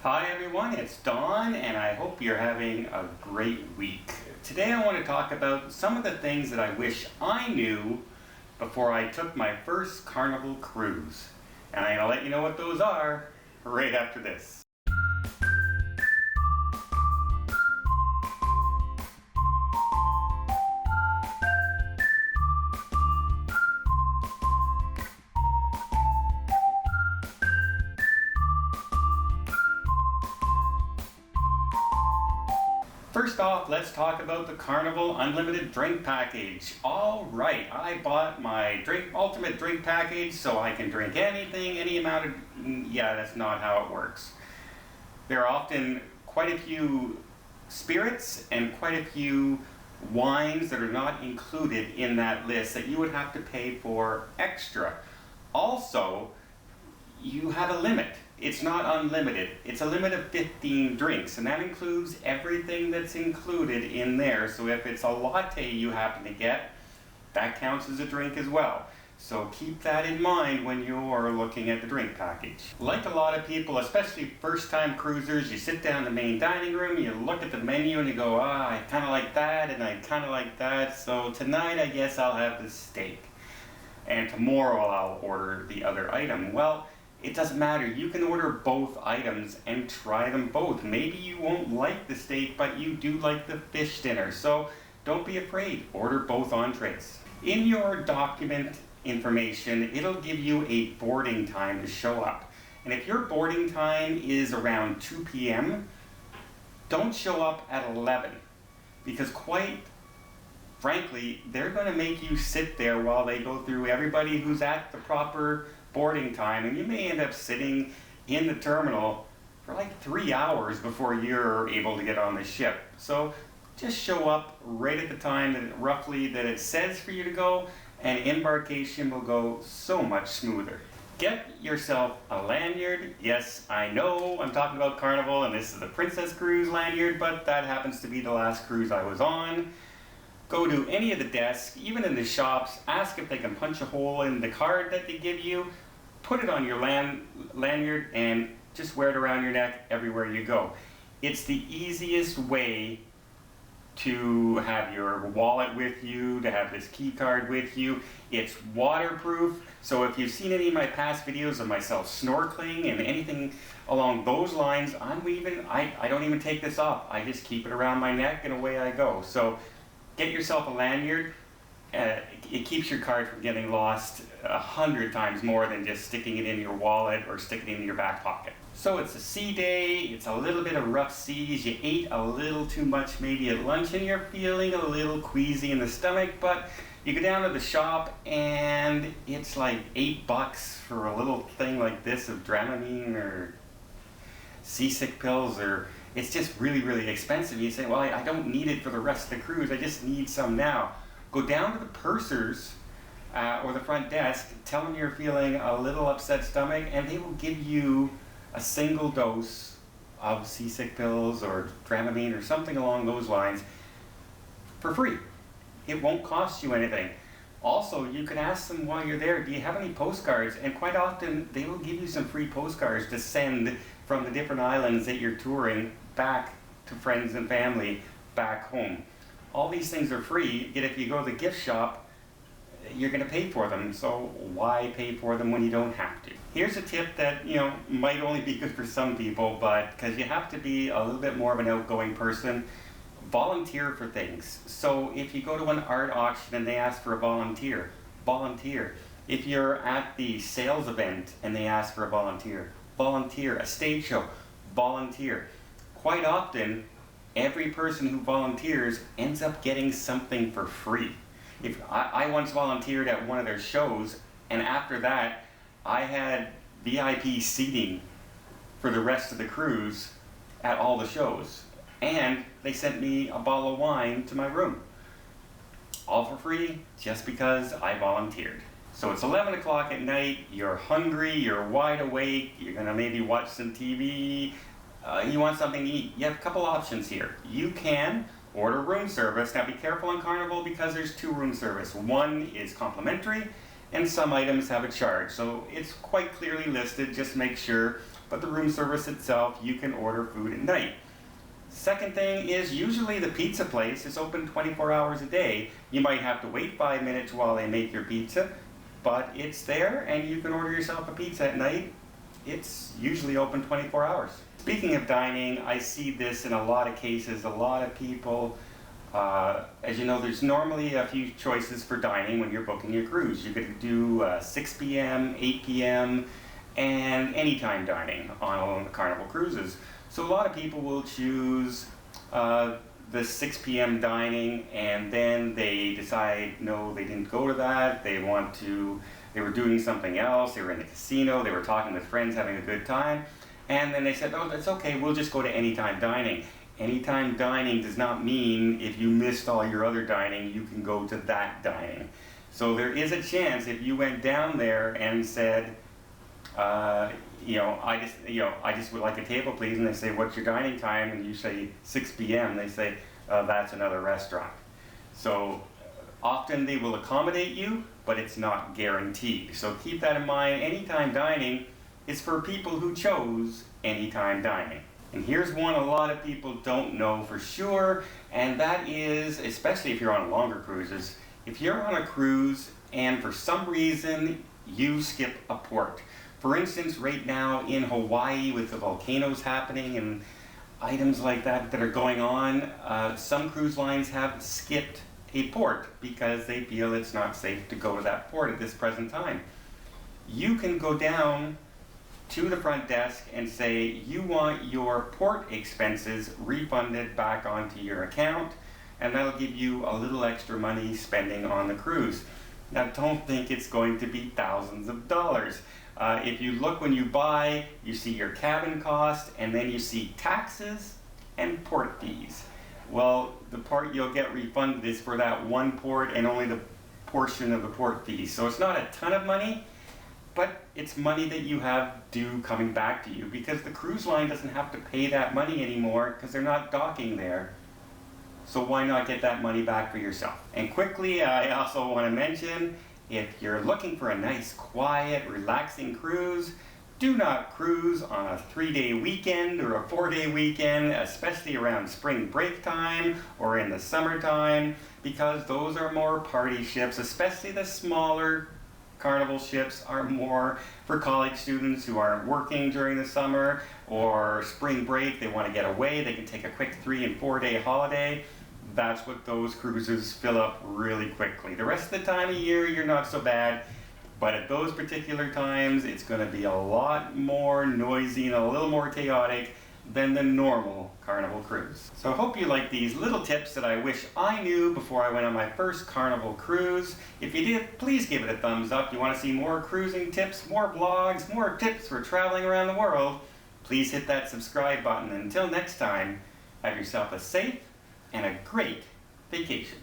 Hi everyone, it's Don and I hope you're having a great week. Today I want to talk about some of the things that I wish I knew before I took my first carnival cruise. And I'm going to let you know what those are right after this. First off, let's talk about the Carnival Unlimited Drink Package. Alright, I bought my ultimate drink package so I can drink anything, any amount of... Yeah, that's not how it works. There are often quite a few spirits and quite a few wines that are not included in that list that you would have to pay for extra. Also, you have a limit. It's not unlimited. It's a limit of 15 drinks, and that includes everything that's included in there. So if it's a latte you happen to get, that counts as a drink as well. So keep that in mind when you're looking at the drink package. Like a lot of people, especially first-time cruisers, you sit down in the main dining room, you look at the menu and you go, I kind of like that and I kind of like that, so tonight I guess I'll have the steak. And tomorrow I'll order the other item. Well, it doesn't matter. You can order both items and try them both. Maybe you won't like the steak, but you do like the fish dinner. So don't be afraid. Order both entrees. In your document information, it'll give you a boarding time to show up. And if your boarding time is around 2 p.m., don't show up at 11. Because quite frankly, they're going to make you sit there while they go through everybody who's at the proper boarding time, and you may end up sitting in the terminal for like 3 hours before you're able to get on the ship. So just show up right at the time that it says for you to go, and embarkation will go so much smoother. Get yourself a lanyard. Yes, I know I'm talking about Carnival and this is the Princess Cruise lanyard, but that happens to be the last cruise I was on. Go to any of the desks, even in the shops, ask if they can punch a hole in the card that they give you, put it on your lanyard, and just wear it around your neck everywhere you go. It's the easiest way to have your wallet with you, to have this key card with you. It's waterproof, so if you've seen any of my past videos of myself snorkeling and anything along those lines, I don't even take this off. I just keep it around my neck and away I go. So get yourself a lanyard. It keeps your card from getting lost 100 times more than just sticking it in your wallet or sticking it in your back pocket. So it's a sea day, it's a little bit of rough seas, you ate a little too much maybe at lunch and you're feeling a little queasy in the stomach, but you go down to the shop and it's like $8 for a little thing like this of Dramamine or seasick pills, or it's just really, really expensive. You say, well, I don't need it for the rest of the cruise, I just need some now. Go down to the pursers or the front desk, tell them you're feeling a little upset stomach, and they will give you a single dose of seasick pills or Dramamine or something along those lines for free. It won't cost you anything. Also, you can ask them while you're there, do you have any postcards? And quite often, they will give you some free postcards to send from the different islands that you're touring back to friends and family back home. All these things are free, yet if you go to the gift shop, you're going to pay for them, so why pay for them when you don't have to? Here's a tip that, might only be good for some people, but because you have to be a little bit more of an outgoing person, volunteer for things. So if you go to an art auction and they ask for a volunteer, volunteer. If you're at the sales event and they ask for a volunteer, volunteer. A stage show, volunteer. Quite often, every person who volunteers ends up getting something for free. If I once volunteered at one of their shows, and after that, I had VIP seating for the rest of the cruise at all the shows. And they sent me a bottle of wine to my room. All for free, just because I volunteered. So it's 11 o'clock at night, you're hungry, you're wide awake, you're gonna maybe watch some TV, you want something to eat. You have a couple options here. You can order room service. Now be careful on Carnival because there's 2 room service. One is complimentary and some items have a charge. So it's quite clearly listed, just make sure but the room service itself, you can order food at night. Second thing is usually the pizza place is open 24 hours a day. You might have to wait 5 minutes while they make your pizza, but it's there and you can order yourself a pizza at night. It's usually open 24 hours. Speaking of dining, I see this in a lot of cases. A lot of people, as you know, there's normally a few choices for dining when you're booking your cruise. You could do 6 p.m., 8 p.m., and anytime dining on the Carnival cruises. So a lot of people will choose the 6 p.m. dining, and then they decide, no, they didn't go to that, they were doing something else, they were in the casino, they were talking with friends, having a good time, and then they said, oh, that's okay, we'll just go to anytime dining. Anytime dining does not mean if you missed all your other dining, you can go to that dining. So there is a chance if you went down there and said, I just would like a table, please, and they say, what's your dining time? And you say 6 p.m. They say, that's another restaurant. So often they will accommodate you, but it's not guaranteed. So keep that in mind. Anytime dining is for people who chose anytime dining. And here's one a lot of people don't know for sure, and that is, especially if you're on longer cruises, if you're on a cruise and for some reason you skip a port. For instance, right now in Hawaii with the volcanoes happening and items like that are going on, some cruise lines have skipped a port because they feel it's not safe to go to that port at this present time. You can go down to the front desk and say you want your port expenses refunded back onto your account, and that'll give you a little extra money spending on the cruise. Now don't think it's going to be thousands of dollars. If you look when you buy, you see your cabin cost, and then you see taxes and port fees. Well, the part you'll get refunded is for that one port and only the portion of the port fees. So it's not a ton of money, but it's money that you have due coming back to you because the cruise line doesn't have to pay that money anymore because they're not docking there. So why not get that money back for yourself? And quickly, I also want to mention, if you're looking for a nice, quiet, relaxing cruise, do not cruise on a 3-day weekend or a 4-day weekend, especially around spring break time or in the summertime, because those are more party ships, especially the smaller Carnival ships are more for college students who aren't working during the summer or spring break. They want to get away. They can take a quick 3- and 4-day holiday. That's what those cruises fill up really quickly. The rest of the time of year, you're not so bad, but at those particular times, it's going to be a lot more noisy and a little more chaotic than the normal Carnival cruise. So I hope you like these little tips that I wish I knew before I went on my first Carnival cruise. If you did, please give it a thumbs up. You want to see more cruising tips, more vlogs, more tips for traveling around the world, please hit that subscribe button. Until next time, have yourself a safe and a great vacation.